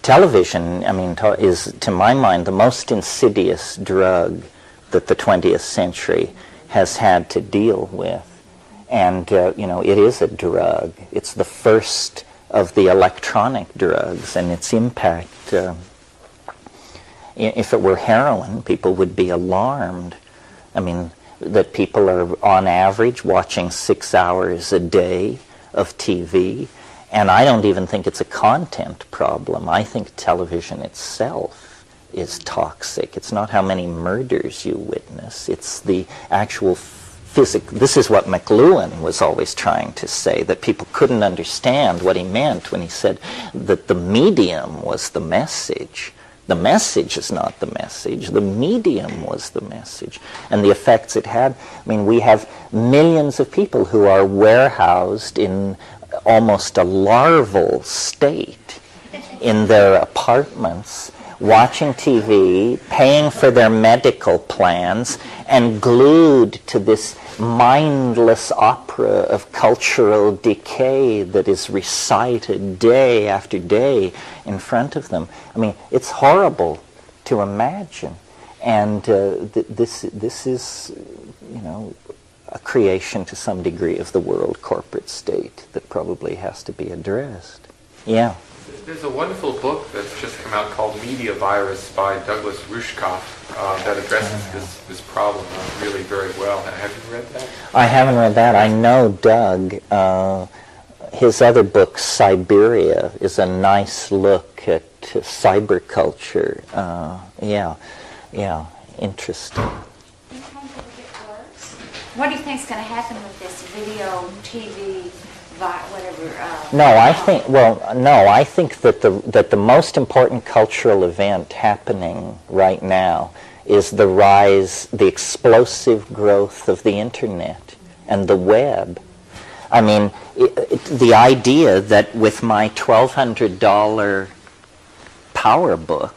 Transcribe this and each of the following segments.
television, I mean, is, to my mind, the most insidious drug that the 20th century has had to deal with. And, you know, it is a drug. It's the first of the electronic drugs, and its impact, if it were heroin, people would be alarmed. I mean, that people are, on average, watching 6 hours a day of TV. And I don't even think it's a content problem. I think television itself is toxic. It's not how many murders you witness. It's the actual This is what McLuhan was always trying to say, that people couldn't understand what he meant when he said that the medium was the message. The message is not the message. The medium was the message. And the effects it had, I mean, we have millions of people who are warehoused in almost a larval state in their apartments, watching TV, paying for their medical plans, and glued to this mindless opera of cultural decay that is recited day after day in front of them. I mean, it's horrible to imagine. And this is, you know, a creation to some degree of the world corporate state that probably has to be addressed. Yeah. There's a wonderful book that's just come out called Media Virus by Douglas Rushkoff that addresses this problem really very well. Have you read that? I haven't read that. I know Doug. His other book, Siberia, is a nice look at cyberculture. Yeah, interesting. What do you think is going to happen with this video, TV, whatever? I think that the most important cultural event happening right now is the rise, the explosive growth of the internet and the web. I mean, the idea that with my $1,200 PowerBook,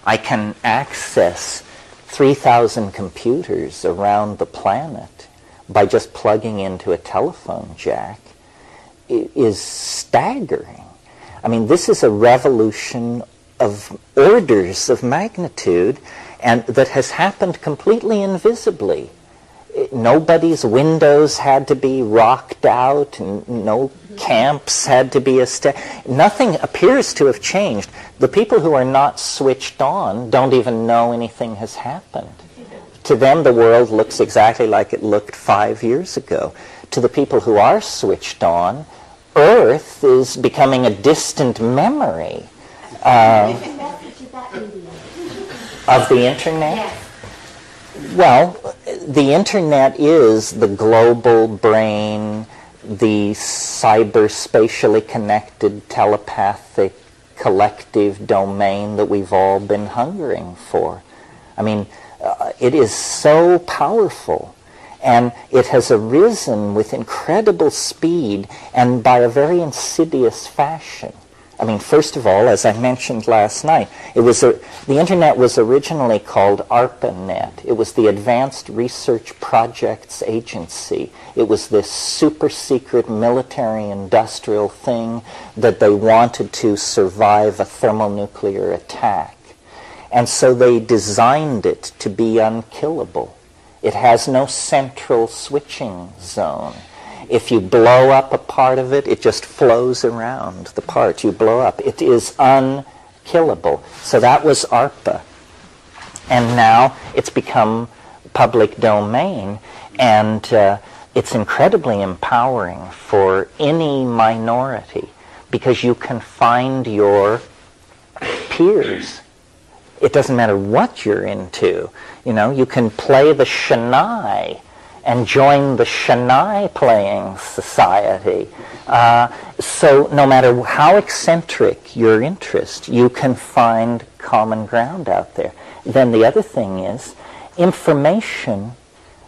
I can access 3,000 computers around the planet by just plugging into a telephone jack is staggering. I mean, this is a revolution of orders of magnitude, and that has happened completely invisibly. Nobody's windows had to be rocked out, and no camps had to be established. Nothing appears to have changed. The people who are not switched on don't even know anything has happened. To them, the world looks exactly like it looked 5 years ago. To the people who are switched on, Earth is becoming a distant memory of the internet. Yes. Well, the internet is the global brain, the cyber-spatially connected, telepathic, collective domain that we've all been hungering for. I mean, it is so powerful, and it has arisen with incredible speed and by a very insidious fashion. I mean, first of all, as I mentioned last night, the internet was originally called ARPANET. It was the Advanced Research Projects Agency. It was this super secret military-industrial thing that they wanted to survive a thermonuclear attack. And so they designed it to be unkillable. It has no central switching zone. If you blow up a part of it, it just flows around the part you blow up. It is unkillable. So that was ARPA. And now it's become public domain, and it's incredibly empowering for any minority because you can find your peers. It doesn't matter what you're into. You know, you can play the Shania and join the Shania playing society. So no matter how eccentric your interest, you can find common ground out there. Then the other thing is information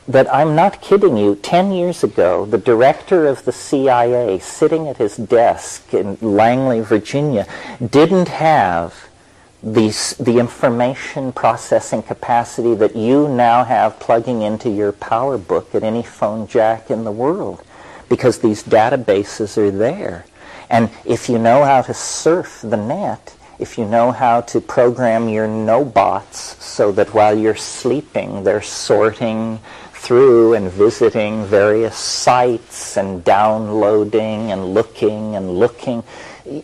that, I'm not kidding you, 10 years ago, the director of the CIA sitting at his desk in Langley, Virginia, didn't have the information processing capacity that you now have plugging into your PowerBook at any phone jack in the world, because these databases are there. And if you know how to surf the net, if you know how to program your no-bots so that while you're sleeping, they're sorting through and visiting various sites and downloading and looking,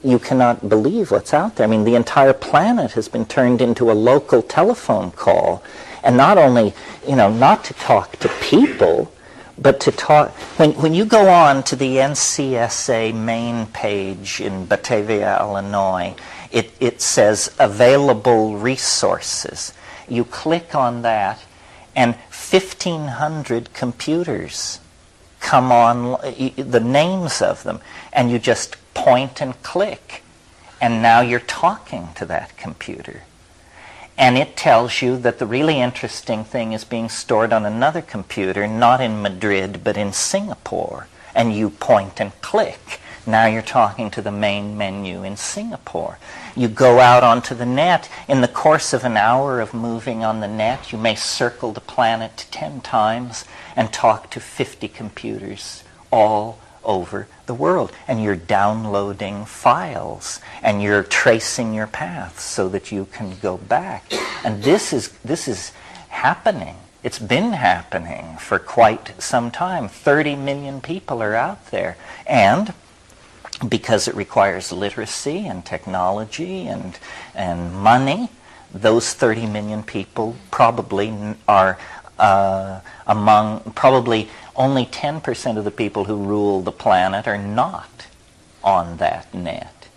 you cannot believe what's out there. I mean, the entire planet has been turned into a local telephone call. And not only, not to talk to people, but to talk, when you go on to the NCSA main page in Batavia, Illinois, it says available resources. You click on that, and 1,500 computers come on, the names of them, and you just point and click, and now you're talking to that computer. And it tells you that the really interesting thing is being stored on another computer, not in Madrid, but in Singapore. And you point and click. Now you're talking to the main menu in Singapore. You go out onto the net. In the course of an hour of moving on the net, you may circle the planet 10 times and talk to 50 computers all over the world. And you're downloading files and you're tracing your path so that you can go back. And this is happening. It's been happening for quite some time. 30 million people are out there. And because it requires literacy and technology and money, those 30 million people probably are probably only 10% of the people who rule the planet are not on that net.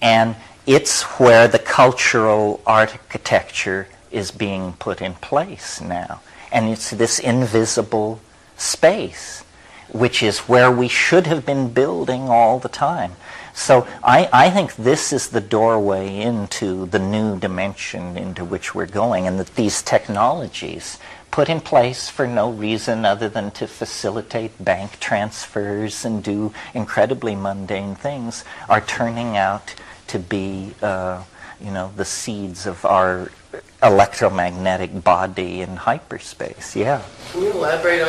And it's where the cultural architecture is being put in place now. And it's this invisible space, which is where we should have been building all the time. So I think this is the doorway into the new dimension into which we're going, and that these technologies, put in place for no reason other than to facilitate bank transfers and do incredibly mundane things, are turning out to be the seeds of our electromagnetic body in hyperspace. Yeah. Can you elaborate on